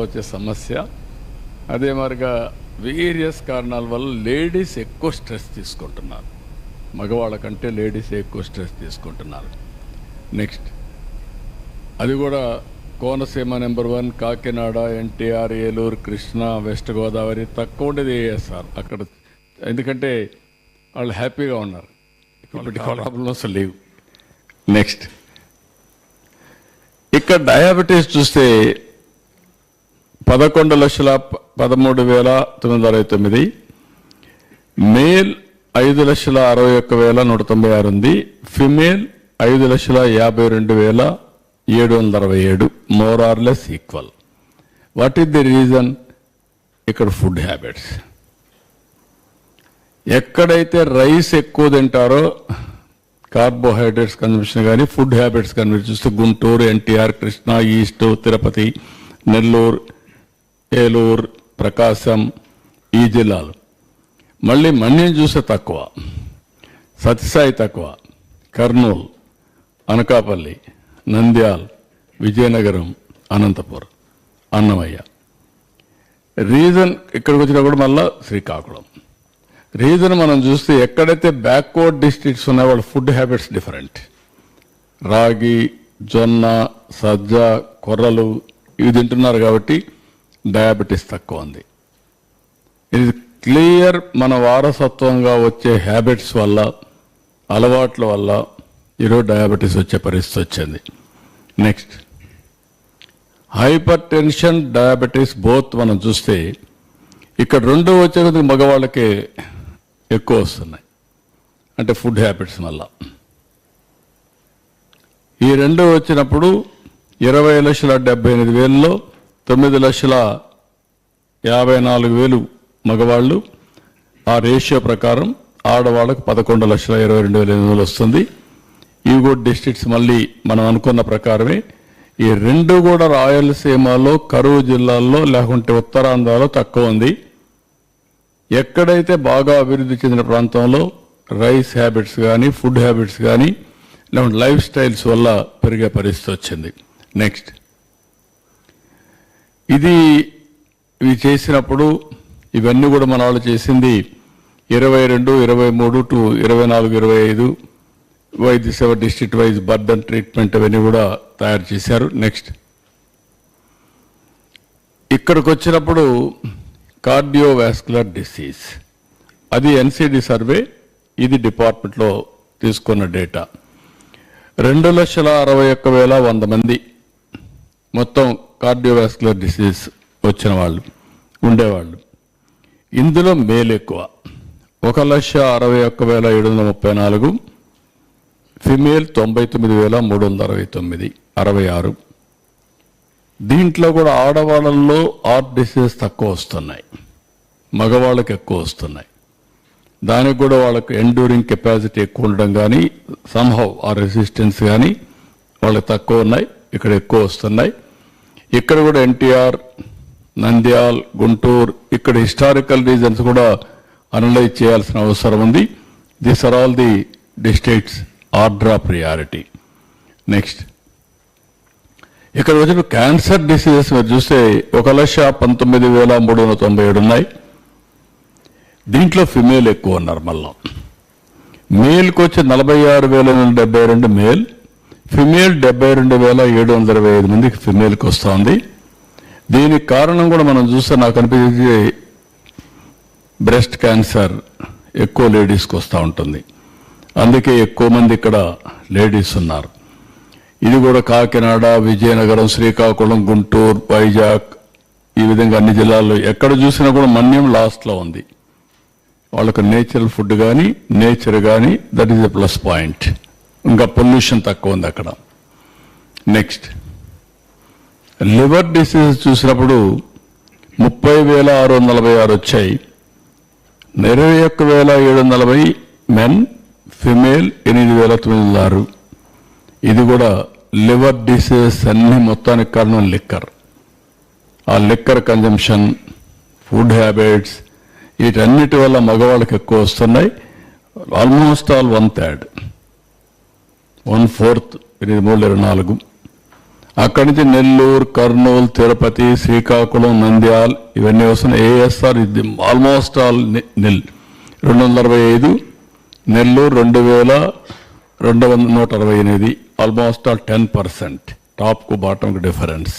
వచ్చే సమస్య. అదే మరిగా వేరియస్ కారణాల వల్ల లేడీస్ ఎక్కువ స్ట్రెస్ తీసుకుంటున్నారు. మగవాళ్ళ కంటే లేడీస్ ఎక్కువ స్ట్రెస్ తీసుకుంటున్నారు. నెక్స్ట్ అది కూడా కోనసీమ నెంబర్ 1, కాకినాడ, ఎన్టీఆర్, ఏలూరు, కృష్ణా, వెస్ట్ గోదావరి, తక్కువ ఉండేది ఏఎస్ఆర్ అక్కడ. ఎందుకంటే వాళ్ళు హ్యాపీగా ఉన్నారు, ఇప్పటికి ప్రాబ్లమ్స్ లేవు. నెక్స్ట్ ఇక్కడ డయాబెటీస్ చూస్తే 11,13,969, మేల్ 5,61,196 ఉంది, female 5,52,767, more or less equal. What is the reason? ఇక్కడ ఫుడ్ హ్యాబిట్స్. ఎక్కడైతే రైస్ ఎక్కువ తింటారో కార్బోహైడ్రేట్స్ కన్సంప్షన్ కానీ ఫుడ్ హ్యాబిట్స్ కానీ మీరు చూస్తే గుంటూరు, ఎన్టీఆర్, కృష్ణా, ఈస్ట్, తిరుపతి, నెల్లూరు, ఏలూరు, ప్రకాశం, ఈ జిల్లాలు. మళ్ళీ మన్యం చూస్తే తక్కువ, సత్యసాయి తక్కువ, కర్నూలు, అనకాపల్లి, నంద్యాల్, విజయనగరం, అనంతపురం, అన్నమయ్య. రీజన్ ఇక్కడికి వచ్చినా కూడా మళ్ళా శ్రీకాకుళం. రీజన్ మనం చూస్తే ఎక్కడైతే బ్యాక్వర్డ్ డిస్ట్రిక్ట్స్ ఉన్నాయో వాళ్ళ ఫుడ్ హ్యాబిట్స్ డిఫరెంట్. రాగి, జొన్న, సజ్జ, కొర్రలు ఇవి తింటున్నారు కాబట్టి డయాబెటీస్ తక్కువ ఉంది. ఇది క్లియర్ మన వారసత్వంగా వచ్చే హ్యాబిట్స్ వల్ల, అలవాట్ల వల్ల ఈరోజు డయాబెటీస్ వచ్చే పరిస్థితి వచ్చింది. Next hyper tension, diabetes both మనం చూస్తే ఇక్కడ రెండు వచ్చే కొద్దిగా మగవాళ్ళకే ఎక్కువ వస్తున్నాయి, అంటే ఫుడ్ హ్యాబిట్స్ వల్ల. ఈ రెండు వచ్చినప్పుడు 20,78,000లో 9,54,000 మగవాళ్ళు. ఆ రేషియో ప్రకారం ఆడవాళ్ళకు 11,22,800 వస్తుంది. ఇవి కూడా డిస్ట్రిక్ట్స్ మళ్ళీ మనం అనుకున్న ప్రకారమే. ఈ రెండు కూడా రాయలసీమలో, కరువు జిల్లాల్లో, లేకుంటే ఉత్తరాంధ్రలో తక్కువ ఉంది. ఎక్కడైతే బాగా అభివృద్ధి చెందిన ప్రాంతంలో రైస్ హ్యాబిట్స్ కానీ, ఫుడ్ హ్యాబిట్స్ కానీ, లేకుంటే లైఫ్ స్టైల్స్ వల్ల పెరిగే పరిస్థితి వచ్చింది. నెక్స్ట్ ఇవి చేసినప్పుడు ఇవన్నీ కూడా మన వాళ్ళు చేసింది 22, 23 టు 24, 25 వైద్య సేవ డిస్ట్రిక్ట్ వైజ్ బర్డన్ ట్రీట్మెంట్ అవన్నీ కూడా తయారు చేశారు. నెక్స్ట్ ఇక్కడికి వచ్చినప్పుడు కార్డియోవాస్కులర్ డిసీజ్, అది ఎన్సిడి సర్వే, ఇది డిపార్ట్మెంట్లో తీసుకున్న డేటా. 2,61,100 మంది మొత్తం కార్డియోవాస్కులర్ డిసీజ్ వచ్చిన వాళ్ళు ఉండేవాళ్ళు. ఇందులో మేల్ ఎక్కువ, 1,61,734, ఫిమేల్ 99,369, 66. దీంట్లో కూడా ఆడవాళ్ళల్లో హార్ట్ డిసీజ్ తక్కువ వస్తున్నాయి, మగవాళ్ళకి ఎక్కువ వస్తున్నాయి. దానికి కూడా వాళ్ళకు ఎండ్యూరింగ్ కెపాసిటీ ఎక్కువ ఉండడం కానీ, సంహౌ ఆ రెసిస్టెన్స్ కానీ వాళ్ళకి తక్కువ ఉన్నాయి, ఇక్కడ ఎక్కువ వస్తున్నాయి. ఇక్కడ కూడా ఎన్టీఆర్, నంద్యాల్, గుంటూరు, ఇక్కడ హిస్టారికల్ రీజన్స్ కూడా అనలైజ్ చేయాల్సిన అవసరం ఉంది. This are all the districts order of priority. Next ఇక్కడ వచ్చిన క్యాన్సర్ డిసీజెస్ మీరు చూస్తే 1,19,397 ఉన్నాయి. దీంట్లో ఫిమేల్ ఎక్కువ ఉన్నారు. మళ్ళా మేల్కి వచ్చి 46,072 మేల్, ఫిమేల్ 72,725 మందికి ఫిమేల్కి వస్తుంది. దీనికి కారణం కూడా మనం చూస్తే నాకు అనిపించే బ్రెస్ట్ క్యాన్సర్ ఎక్కువ లేడీస్కి వస్తూ ఉంటుంది. అందుకే ఎక్కువ మంది ఇక్కడ లేడీస్ ఉన్నారు. ఇది కూడా కాకినాడ, విజయనగరం, శ్రీకాకుళం, గుంటూరు, వైజాగ్, ఈ విధంగా అన్ని జిల్లాల్లో ఎక్కడ చూసినా కూడా మన్యం లాస్ట్లో ఉంది. వాళ్ళకు నేచురల్ ఫుడ్ కానీ, నేచర్ కానీ, that is a plus point. ఇంకా పొల్యూషన్ తక్కువ ఉంది అక్కడ. నెక్స్ట్ లివర్ డిసీజ్ చూసినప్పుడు 30,646 వచ్చాయి. 21,740 మెన్, ఫిమేల్ 8,906. ఇది కూడా లివర్ డిసీజెస్ అన్ని మొత్తానికి కారణం లిక్కర్. ఆ లిక్కర్ కన్జంప్షన్, ఫుడ్ హ్యాబిట్స్, వీటన్నిటి వల్ల మగవాళ్ళకి ఎక్కువ వస్తున్నాయి. Almost all 1/3, 1/4, 8, 3, 24. అక్కడి నుంచి నెల్లూరు, కర్నూలు, తిరుపతి, శ్రీకాకుళం, నంద్యాల్ ఇవన్నీ వస్తున్నాయి. ఏఎస్ఆర్ ఇది ఆల్మోస్ట్ ఆల్ నిల్ 265, నెల్లూరు 2268, ఆల్మోస్ట్ ఆల్ 10%, టాప్ కు బాటం కు డిఫరెన్స్.